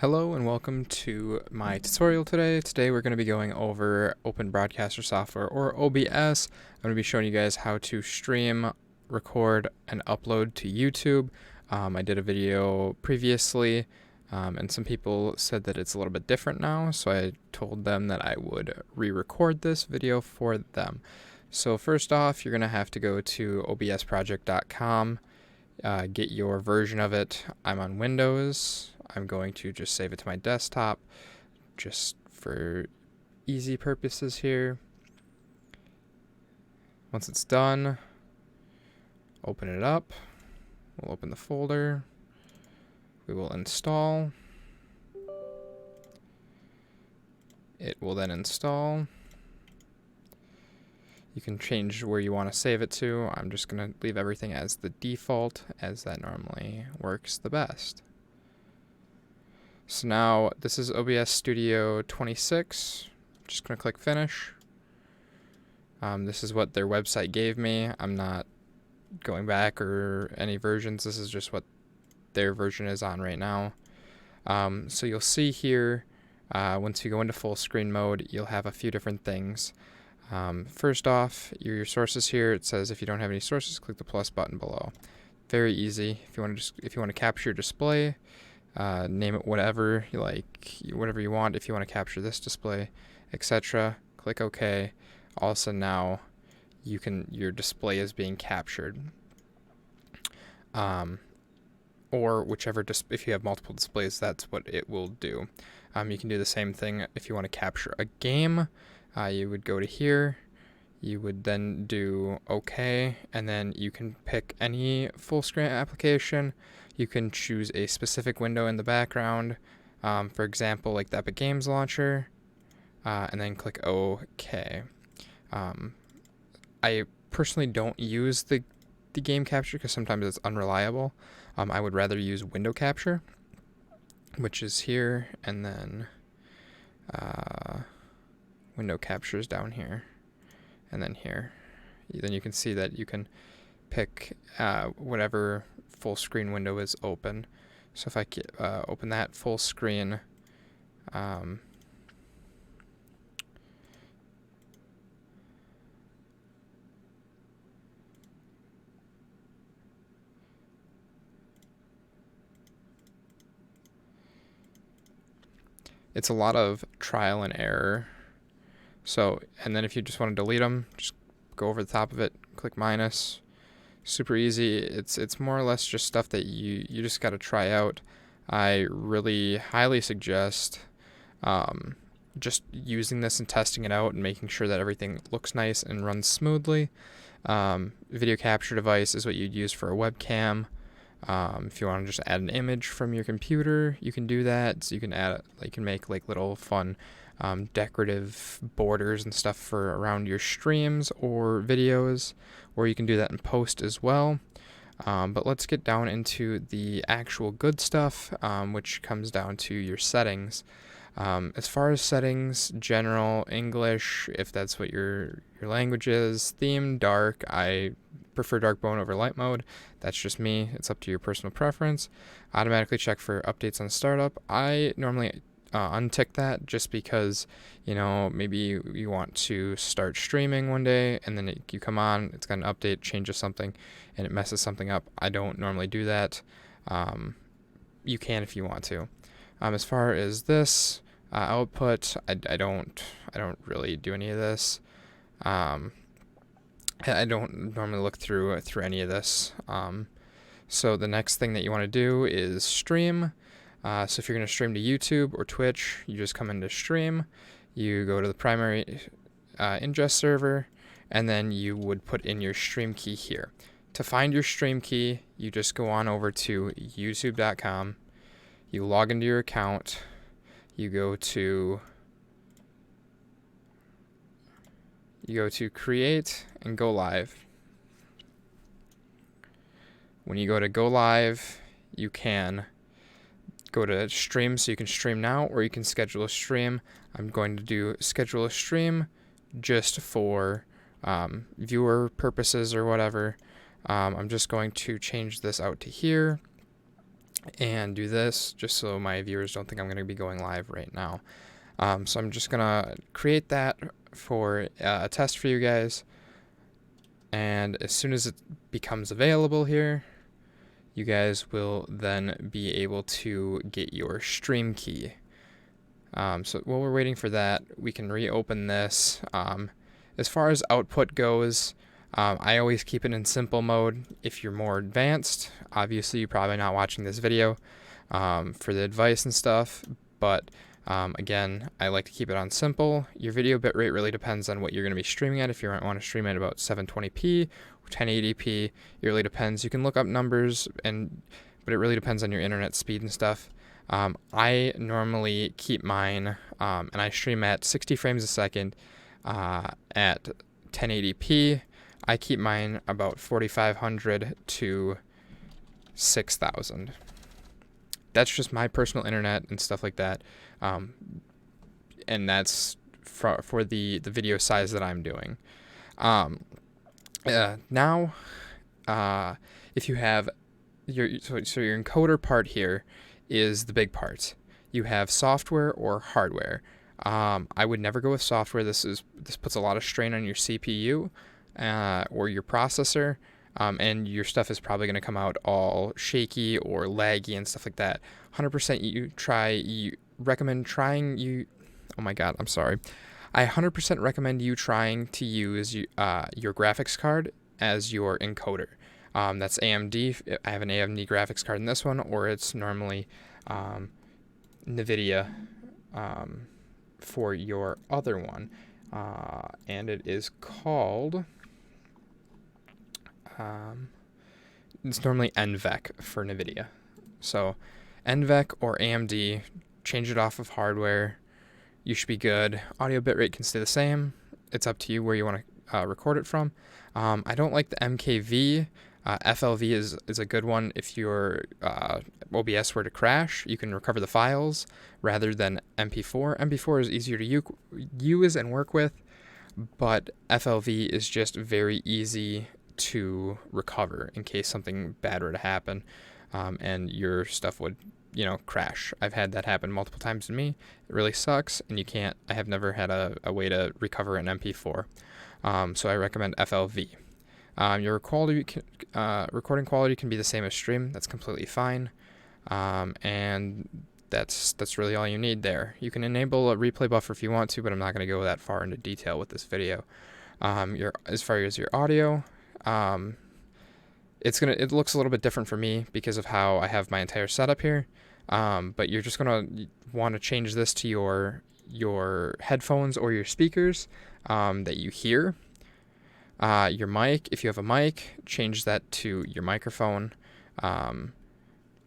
Hello and welcome to my tutorial today. Today we're going to be going over Open Broadcaster Software, or OBS. I'm going to be showing you guys how to stream, record, and upload to YouTube. I did a video previously, and some people said that it's a little bit different now, so I told them that I would re-record this video for them. So first off, you're going to have to go to obsproject.com, get your version of it. I'm on Windows. I'm going to just save it to my desktop just for easy purposes here. Once it's done, open it up. We'll open the folder. We will install. It will then install. You can change where you want to save it to. I'm just going to leave everything as the default, as that normally works the best. So now this is OBS Studio 26. I'm just going to click finish. This is what their website gave me. I'm not going back or any versions. This is just what their version is on right now. So you'll see here, once you go into full screen mode, you'll have a few different things. First off, your sources here. It says if you don't have any sources, click the plus button below. Very easy. If you want to capture your display, name it whatever you like, whatever you want. If you want to capture this display, etc., click OK. All of a sudden now, your display is being captured. Or whichever, if you have multiple displays, that's what it will do. You can do the same thing if you want to capture a game. You would go to here. You would then do OK, and then you can pick any full screen application. You can choose a specific window in the background, for example, like the Epic Games Launcher, and then click OK. I personally don't use the game capture because sometimes it's unreliable. I would rather use window capture, which is here, and then window capture is down here, and then here. Then you can see that you can pick whatever full screen window is open. So if I open that full screen, it's a lot of trial and error. So, and then if you just want to delete them, just go over the top of it, click minus. Super easy. It's more or less just stuff that you just got to try out. I really highly suggest just using this and testing it out and making sure that everything looks nice and runs smoothly. Video capture device is what you'd use for a webcam. If you want to just add an image from your computer, you can do that. So you can make like little fun decorative borders and stuff for around your streams or videos, or you can do that in post as well. But let's get down into the actual good stuff, which comes down to your settings. As far as settings, general, English, if that's what your language is, theme, dark. I prefer dark mode over light mode. That's just me. It's up to your personal preference. Automatically check for updates on startup. I normally untick that just because, maybe you want to start streaming one day and then you come on, it's got an update, changes something, and it messes something up. I don't normally do that. You can if you want to. As far as this output, I don't really do any of this. I don't normally look through any of this. So the next thing that you want to do is stream. So if you're going to stream to YouTube or Twitch, you just come into stream, you go to the primary ingest server, and then you would put in your stream key here. To find your stream key, you just go on over to youtube.com, you log into your account, you go to create and go live. When you go to go live, you can go to stream, so you can stream now, or you can schedule a stream. I'm going to do schedule a stream just for viewer purposes or whatever. I'm just going to change this out to here. and do this just so my viewers don't think I'm going to be going live right now. So I'm just going to create that for a test for you guys. And as soon as it becomes available here, you guys will then be able to get your stream key. So while we're waiting for that, we can reopen this. As far as output goes, I always keep it in simple mode. If you're more advanced, obviously you're probably not watching this video for the advice and stuff, but again, I like to keep it on simple. Your video bitrate really depends on what you're going to be streaming at. If you want to stream at about 720p or 1080p, it really depends. You can look up numbers, but it really depends on your internet speed and stuff. I normally keep mine, and I stream at 60 frames a second at 1080p. I keep mine about 4,500 to 6,000. That's just my personal internet and stuff like that. And that's for the video size that I'm doing. Now, if you have your encoder part here is the big part. You have software or hardware. I would never go with software. This puts a lot of strain on your CPU or your processor. And your stuff is probably going to come out all shaky or laggy and stuff like that. 100% recommend trying oh my god, I'm sorry. I 100% recommend you trying to use your graphics card as your encoder. That's AMD. I have an AMD graphics card in this one, or it's normally NVIDIA for your other one. And it is called... it's normally NVEC for NVIDIA. So NVEC or AMD, change it off of hardware. You should be good. Audio bitrate can stay the same. It's up to you where you want to record it from. I don't like the MKV. FLV is a good one. If your OBS were to crash, you can recover the files rather than MP4. MP4 is easier to use and work with, but FLV is just very easy to recover in case something bad were to happen, and your stuff would, crash. I've had that happen multiple times to me. It really sucks, and I have never had a way to recover an MP4. So I recommend FLV. Your recording quality can be the same as stream. That's completely fine. And that's really all you need there. You can enable a replay buffer if you want to, but I'm not going to go that far into detail with this video. As far as your audio, it looks a little bit different for me because of how I have my entire setup here. But you're just gonna want to change this to your headphones or your speakers that you hear. Your mic, if you have a mic, change that to your microphone.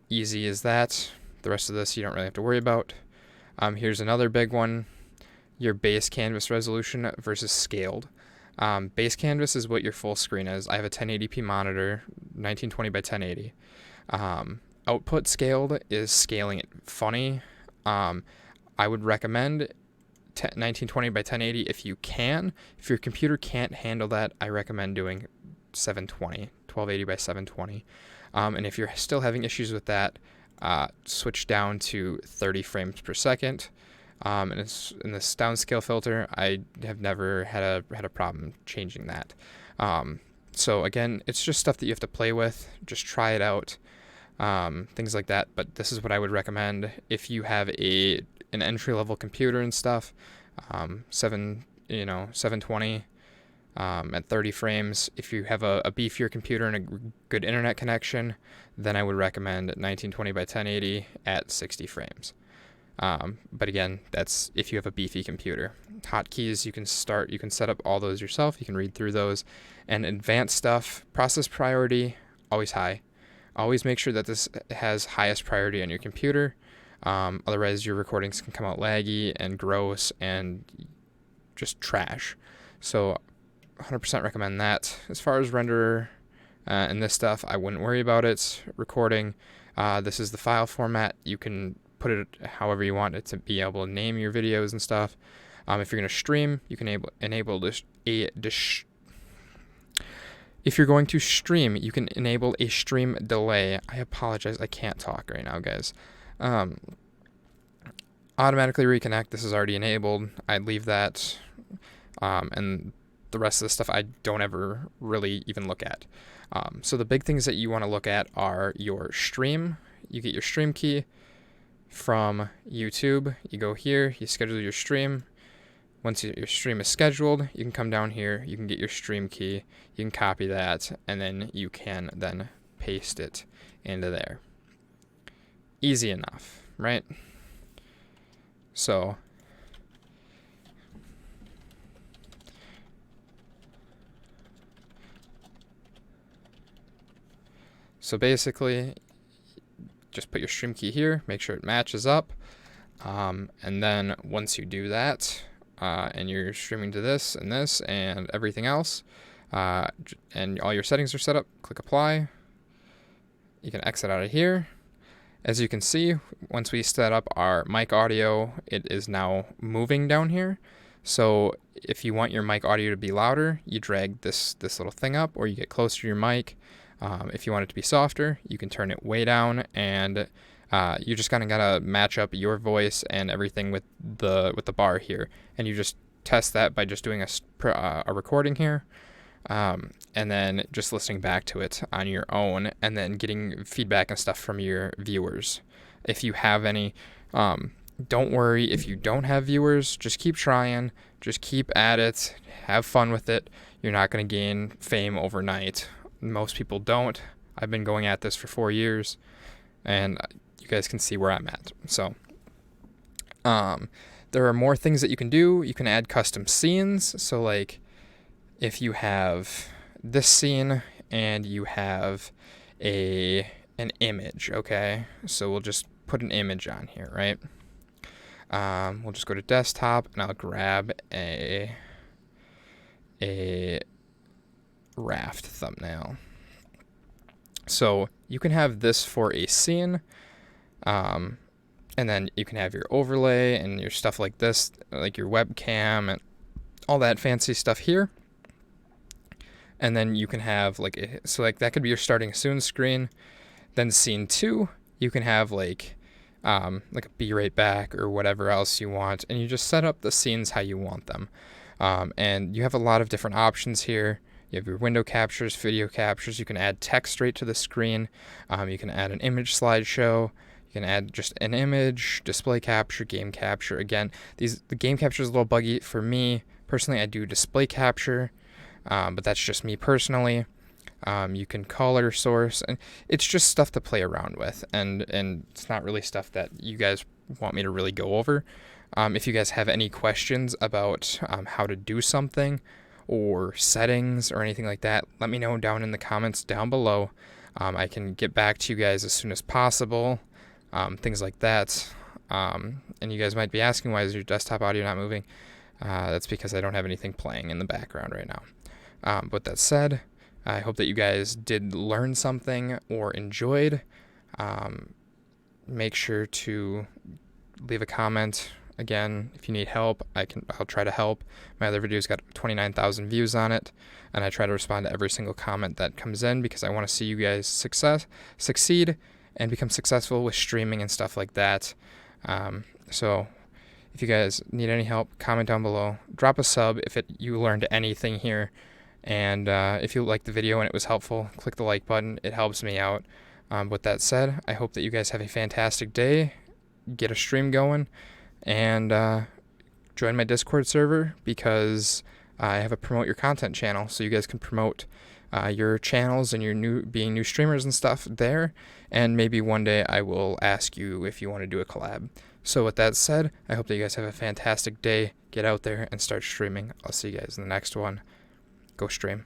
Easy as that. The rest of this you don't really have to worry about. Here's another big one: your base canvas resolution versus scaled. Base canvas is what your full screen is. I have a 1080p monitor, 1920 by 1080. Output scaled is scaling it funny. I would recommend 1920 by 1080 if you can. If your computer can't handle that, I recommend doing 720, 1280 by 720. And if you're still having issues with that, switch down to 30 frames per second. And it's in this downscale filter, I have never had a problem changing that. So again, it's just stuff that you have to play with. Just try it out, things like that. But this is what I would recommend if you have an entry level computer and stuff. 720 at 30 frames. If you have a beefier computer and a good internet connection, then I would recommend 1920 by 1080 at 60 frames. But again, that's if you have a beefy computer. Hotkeys, you can set up all those yourself. You can read through those. And advanced stuff, process priority, always high. Always make sure that this has highest priority on your computer. Otherwise, your recordings can come out laggy and gross and just trash. So 100% recommend that. As far as renderer and this stuff, I wouldn't worry about it. Recording, this is the file format. You can put it however you want it to be able to name your videos and stuff. If you're going to stream, you can enable If you're going to stream, you can enable a stream delay. I apologize, I can't talk right now, guys. Automatically reconnect, this is already enabled. I'd leave that, and the rest of the stuff I don't ever really even look at. So the big things that you want to look at are your stream. You get your stream key from YouTube. You go here, you schedule your stream. Once your stream is scheduled, you can come down here, you can get your stream key, you can copy that, and then you can then paste it into there. Easy enough, right? So basically, just put your stream key here, make sure it matches up, and then once you do that, and you're streaming to this and everything else, and all your settings are set up, click apply. You can exit out of here. As you can see, once we set up our mic audio, it is now moving down here. So if you want your mic audio to be louder, you drag this little thing up, or you get closer to your mic. If you want it to be softer, you can turn it way down, and you just kind of gotta match up your voice and everything with the bar here, and you just test that by just doing a recording here, and then just listening back to it on your own, and then getting feedback and stuff from your viewers. If you have any, don't worry if you don't have viewers. Just keep trying, just keep at it, have fun with it. You're not going to gain fame overnight. Most people don't. I've been going at this for 4 years, and you guys can see where I'm at. So there are more things that you can do. You can add custom scenes. So like if you have this scene and you have an image, okay? So we'll just put an image on here, right? We'll just go to desktop, and I'll grab a raft thumbnail. So you can have this for a scene, and then you can have your overlay and your stuff like this, like your webcam and all that fancy stuff here. And then you can have like that could be your starting soon screen. Then scene 2, you can have like a bitrate back or whatever else you want, and you just set up the scenes how you want them. And you have a lot of different options here. You have your window captures, video captures. You can add text straight to the screen. You can add an image slideshow. You can add just an image, display capture, game capture. Again, the game capture is a little buggy for me personally. I do display capture, but that's just me personally. You can color source, and it's just stuff to play around with, and it's not really stuff that you guys want me to really go over. If you guys have any questions about how to do something or settings or anything like that, let me know down in the comments down below. I can get back to you guys as soon as possible, things like that. And you guys might be asking, why is your desktop audio not moving? That's because I don't have anything playing in the background right now. But that said, I hope that you guys did learn something or enjoyed. Make sure to leave a comment. Again, if you need help, I'll try to help. My other video's got 29,000 views on it, and I try to respond to every single comment that comes in because I want to see you guys succeed and become successful with streaming and stuff like that. So if you guys need any help, comment down below. Drop a sub if you learned anything here. And if you liked the video and it was helpful, click the like button. It helps me out. With that said, I hope that you guys have a fantastic day. Get a stream going. And join my Discord server because I have a promote your content channel, so you guys can promote your channels and your new streamers and stuff there. And maybe one day I will ask you if you want to do a collab. So with that said, I hope that you guys have a fantastic day. Get out there and start streaming. I'll see you guys in the next one. Go stream.